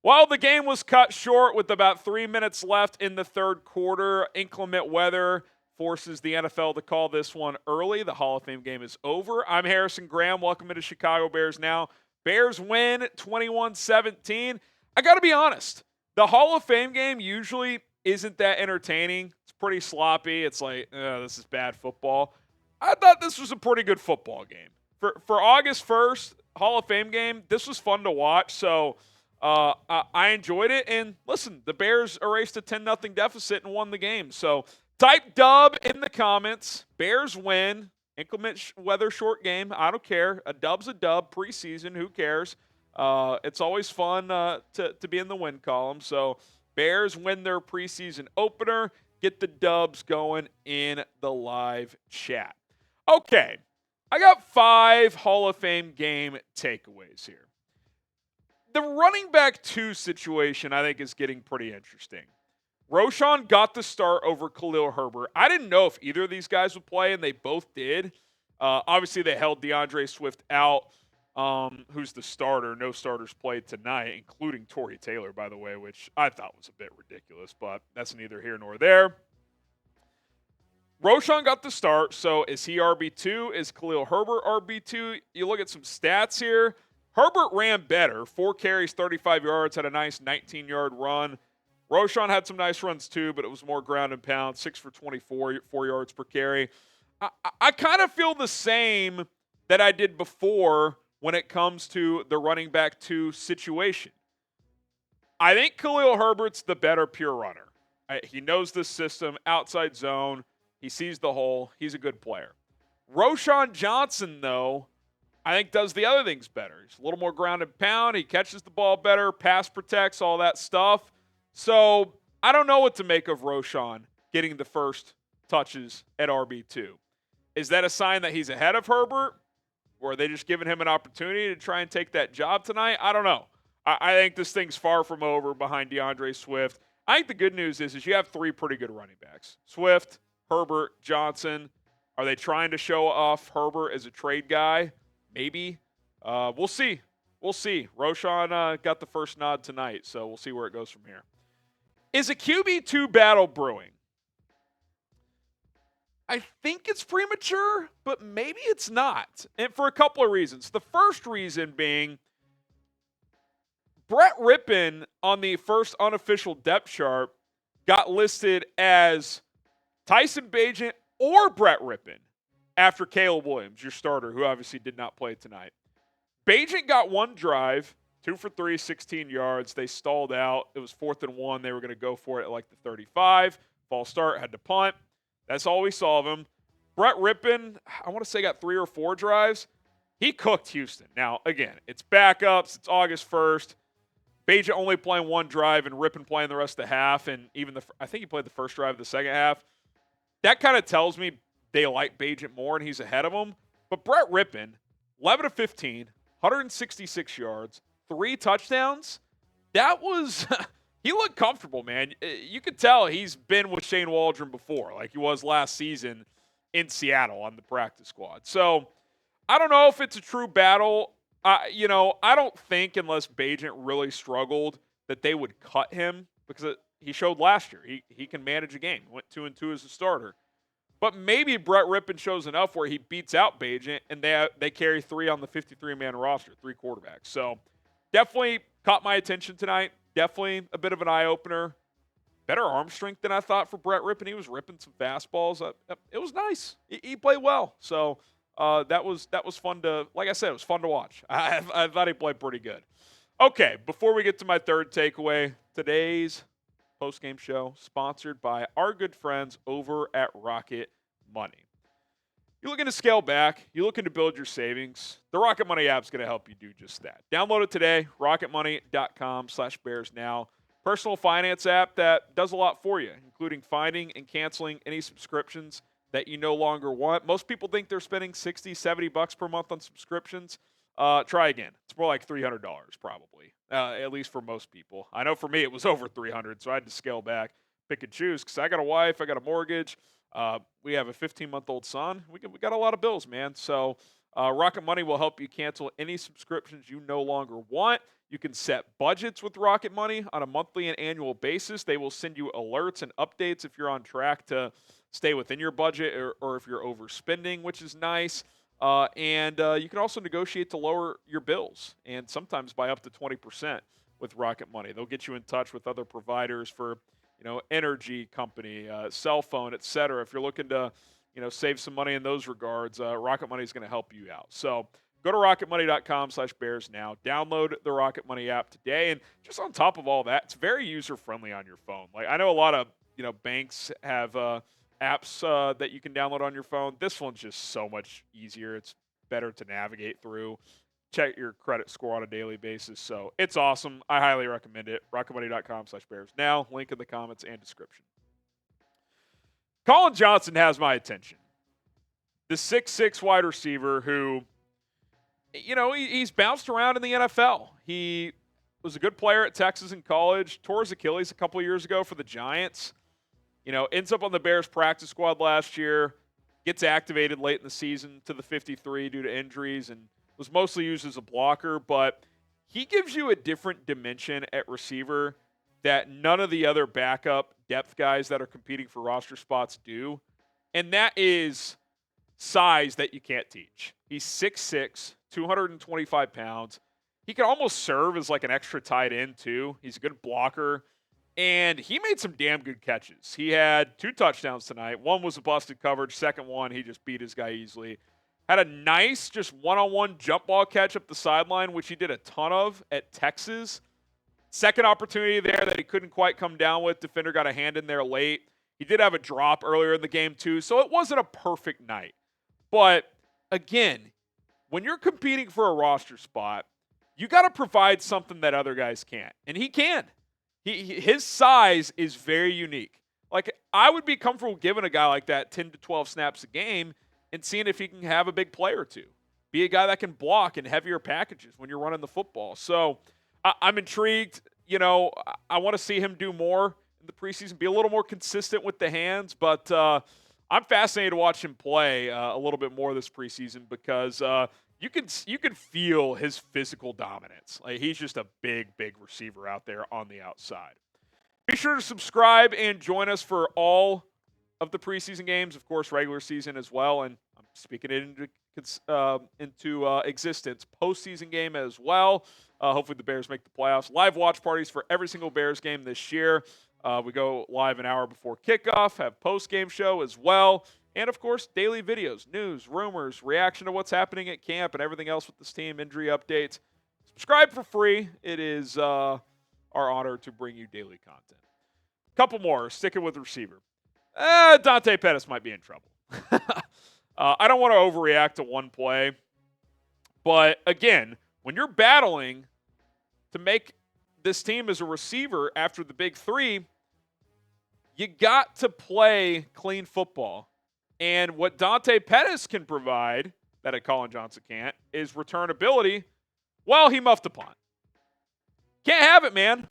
Well, the game was cut short with about 3 minutes left in the third quarter. Inclement weather forces the NFL to call this one early. The Hall of Fame game is over. I'm Harrison Graham. Welcome to Chicago Bears Now. Bears win 21-17. I got to be honest. The Hall of Fame game usually isn't that entertaining. It's pretty sloppy. It's like, this is bad football. I thought this was a pretty good football game. For August 1st, Hall of Fame game, this was fun to watch. So I enjoyed it. And listen, the Bears erased a 10-0 deficit and won the game. So type dub in the comments. Bears win. Inclement weather short game. I don't care. A dub's a dub. Preseason, who cares? It's always fun to be in the win column. So Bears win their preseason opener. Get the dubs going in the live chat. Okay, I got 5 Hall of Fame game takeaways here. The running back 2 situation, I think, is getting pretty interesting. Roschon got the start over Khalil Herbert. I didn't know if either of these guys would play, and they both did. Obviously, they held DeAndre Swift out, who's the starter. No starters played tonight, including Torrey Taylor, by the way, which I thought was a bit ridiculous, but that's neither here nor there. Roschon got the start, so is he RB2? Is Khalil Herbert RB2? You look at some stats here. Herbert ran better. 4 carries, 35 yards, had a nice 19-yard run. Roschon had some nice runs too, but it was more ground and pound, 6 for 24, 4 yards per carry. I kind of feel the same that I did before when it comes to the running back 2 situation. I think Khalil Herbert's the better pure runner. He knows this system, outside zone. He sees the hole. He's a good player. Roschon Johnson, though, I think does the other things better. He's a little more ground and pound. He catches the ball better, pass protects, all that stuff. So I don't know what to make of Roschon getting the first touches at RB2. Is that a sign that he's ahead of Herbert? Or are they just giving him an opportunity to try and take that job tonight? I don't know. I think this thing's far from over behind DeAndre Swift. I think the good news is you have 3 pretty good running backs. Swift, Herbert, Johnson. Are they trying to show off Herbert as a trade guy? Maybe. We'll see. We'll see. Roschon got the first nod tonight, so we'll see where it goes from here. Is a QB2 battle brewing? I think it's premature, but maybe it's not. And for a couple of reasons. The first reason being Brett Rypien on the first unofficial depth chart got listed as Tyson Bagent or Brett Rypien after Caleb Williams, your starter, who obviously did not play tonight. Bagent got 1 drive, 2 for 3, 16 yards. They stalled out. It was 4th and 1. They were going to go for it at like the 35. False start, had to punt. That's all we saw of him. Brett Rypien, I want to say, got 3 or 4 drives. He cooked Houston. Now, again, it's backups. It's August 1st. Bagent only playing 1 drive and Rypien playing the rest of the half. And even I think he played the first drive of the second half. That kind of tells me they like Bagent more and he's ahead of them. But Brett Rypien, 11 of 15, 166 yards, 3 touchdowns. That was he looked comfortable, man. You could tell he's been with Shane Waldron before, like he was last season in Seattle on the practice squad. So I don't know if it's a true battle. I don't think unless Bagent really struggled that they would cut him because he showed last year. He can manage a game. Went 2-2 as a starter. But maybe Brett Rypien shows enough where he beats out Bagent and they carry 3 on the 53-man roster, 3 quarterbacks. So definitely caught my attention tonight. Definitely a bit of an eye-opener. Better arm strength than I thought for Brett Rypien. He was ripping some fastballs. It was nice. He played well. So that was fun to, like I said, it was fun to watch. I thought he played pretty good. Okay, before we get to my third takeaway, today's post-game show sponsored by our good friends over at Rocket Money. You're looking to scale back, you're looking to build your savings, the Rocket Money app is going to help you do just that. Download it today, rocketmoney.com/bearsnow. Personal finance app that does a lot for you, including finding and canceling any subscriptions that you no longer want. Most people think they're spending $60, $70 per month on subscriptions. Try again. It's more like $300 probably, at least for most people. I know for me it was over $300, so I had to scale back, pick and choose because I got a wife, I got a mortgage. We have a 15-month-old son. We got a lot of bills, man. So Rocket Money will help you cancel any subscriptions you no longer want. You can set budgets with Rocket Money on a monthly and annual basis. They will send you alerts and updates if you're on track to stay within your budget or if you're overspending, which is nice. And you can also negotiate to lower your bills, and sometimes by up to 20% with Rocket Money. They'll get you in touch with other providers for, energy company, cell phone, et cetera. If you're looking to, save some money in those regards, Rocket Money is going to help you out. So go to rocketmoney.com/bears now. Download the Rocket Money app today. And just on top of all that, it's very user-friendly on your phone. Like, I know a lot of, banks have apps that you can download on your phone. This one's just so much easier. It's better to navigate through. Check your credit score on a daily basis. So it's awesome. I highly recommend it. rocketmoney.com/bears now. Link in the comments and description. Collin Johnson has my attention. The 6'6" wide receiver who, he's bounced around in the NFL. He was a good player at Texas in college, tore his Achilles a couple of years ago for the Giants. Ends up on the Bears practice squad last year, gets activated late in the season to the 53 due to injuries, and was mostly used as a blocker. But he gives you a different dimension at receiver that none of the other backup depth guys that are competing for roster spots do, and that is size that you can't teach. He's 6'6", 225 pounds. He can almost serve as like an extra tight end too. He's a good blocker. And he made some damn good catches. He had 2 touchdowns tonight. One was a busted coverage. Second one, he just beat his guy easily. Had a nice just one-on-one jump ball catch up the sideline, which he did a ton of at Texas. Second opportunity there that he couldn't quite come down with. Defender got a hand in there late. He did have a drop earlier in the game too, so it wasn't a perfect night. But, again, when you're competing for a roster spot, you got to provide something that other guys can't. And he can. His size is very unique. Like, I would be comfortable giving a guy like that 10 to 12 snaps a game and seeing if he can have a big play or two. Be a guy that can block in heavier packages when you're running the football. So, I'm intrigued. I want to see him do more in the preseason, be a little more consistent with the hands. But I'm fascinated to watch him play a little bit more this preseason because you can feel his physical dominance. Like, he's just a big receiver out there on the outside. Be sure to subscribe and join us for all of the preseason games, of course, regular season as well. And I'm speaking it into existence. Postseason game as well. Hopefully the Bears make the playoffs. Live watch parties for every single Bears game this year. We go live an hour before kickoff, have post-game show as well. And, of course, daily videos, news, rumors, reaction to what's happening at camp and everything else with this team, injury updates. Subscribe for free. It is our honor to bring you daily content. Couple more, sticking with receiver. Dante Pettis might be in trouble. I don't want to overreact to one play. But, again, when you're battling to make this team as a receiver after the big 3, you got to play clean football. And what Dante Pettis can provide that a Collin Johnson can't is returnability. Well, he muffed a punt. Can't have it, man.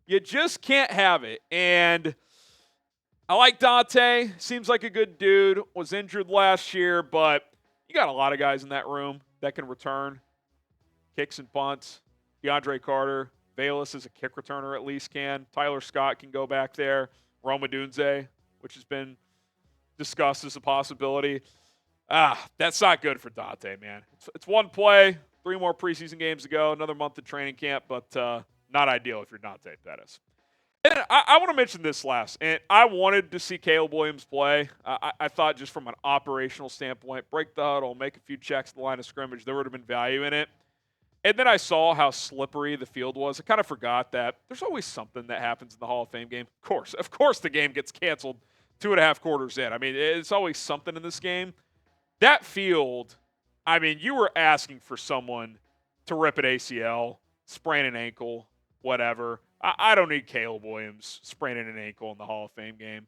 You just can't have it. And I like Dante. Seems like a good dude. Was injured last year, but you got a lot of guys in that room that can return kicks and punts. DeAndre Carter, Bayless is a kick returner at least can. Tyler Scott can go back there. Odunze, which has been discussed as a possibility. That's not good for Dante, man. It's one play, 3 more preseason games to go, another month of training camp, but not ideal if you're Dante Pettis. And I want to mention this last, and I wanted to see Caleb Williams play. I thought just from an operational standpoint, break the huddle, make a few checks at the line of scrimmage, there would have been value in it. And then I saw how slippery the field was. I kind of forgot that there's always something that happens in the Hall of Fame game. Of course the game gets canceled 2.5 quarters in. I mean, it's always something in this game. That field, I mean, you were asking for someone to rip an ACL, sprain an ankle, whatever. I don't need Caleb Williams spraining an ankle in the Hall of Fame game.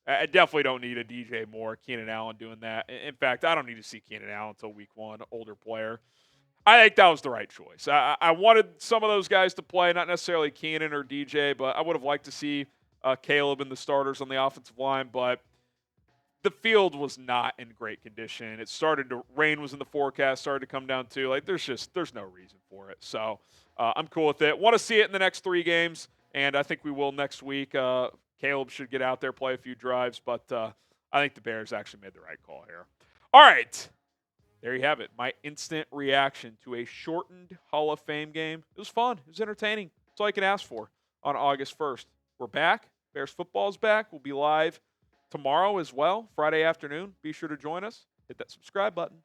I definitely don't need a DJ Moore, Keenan Allen doing that. In fact, I don't need to see Keenan Allen until week 1, older player. I think that was the right choice. I wanted some of those guys to play, not necessarily Keenan or DJ, but I would have liked to see Caleb and the starters on the offensive line. But the field was not in great condition. It started to rain was in the forecast, started to come down too. Like there's no reason for it. So I'm cool with it. Want to see it in the next 3 games, and I think we will next week. Caleb should get out there, play a few drives, but I think the Bears actually made the right call here. All right. There you have it. My instant reaction to a shortened Hall of Fame game. It was fun. It was entertaining. That's all I can ask for on August 1st. We're back. Bears football is back. We'll be live tomorrow as well, Friday afternoon. Be sure to join us. Hit that subscribe button.